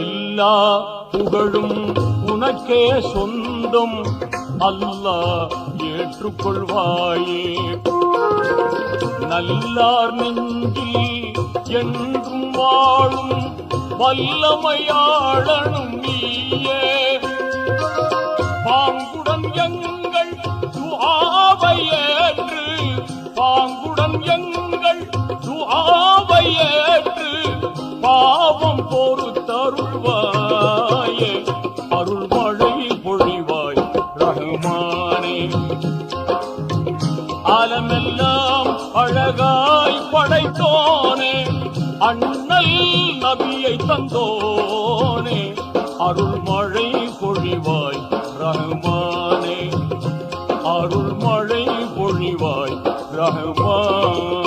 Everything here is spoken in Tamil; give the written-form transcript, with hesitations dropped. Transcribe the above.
எல்லா புகழும் உனக்கே சொந்தம், அல்லாஹ் ஏற்றுக்கொள்வாயே. நல்லார் நெஞ்சில் என்றும் வாழும் வல்லமையாளனும் நீயே. பாங்குடன் எங்கள் துஆவை ஏற்று, பாங்குடன் எங்கள் துஆவை ஏற்று, பாவம் பொறுத்தருள்வாயே. அருள்மழை பொழிவாய் ரஹ்மானே. ஆலமெல்லாம் அழகாய் படைத்தோனே, அண்ணல் நபியை தந்தோனே. அருள்மழை பொழிவாய் ரஹ்மானே, அருள்மழை பொழிவாய் ரஹ்மானே.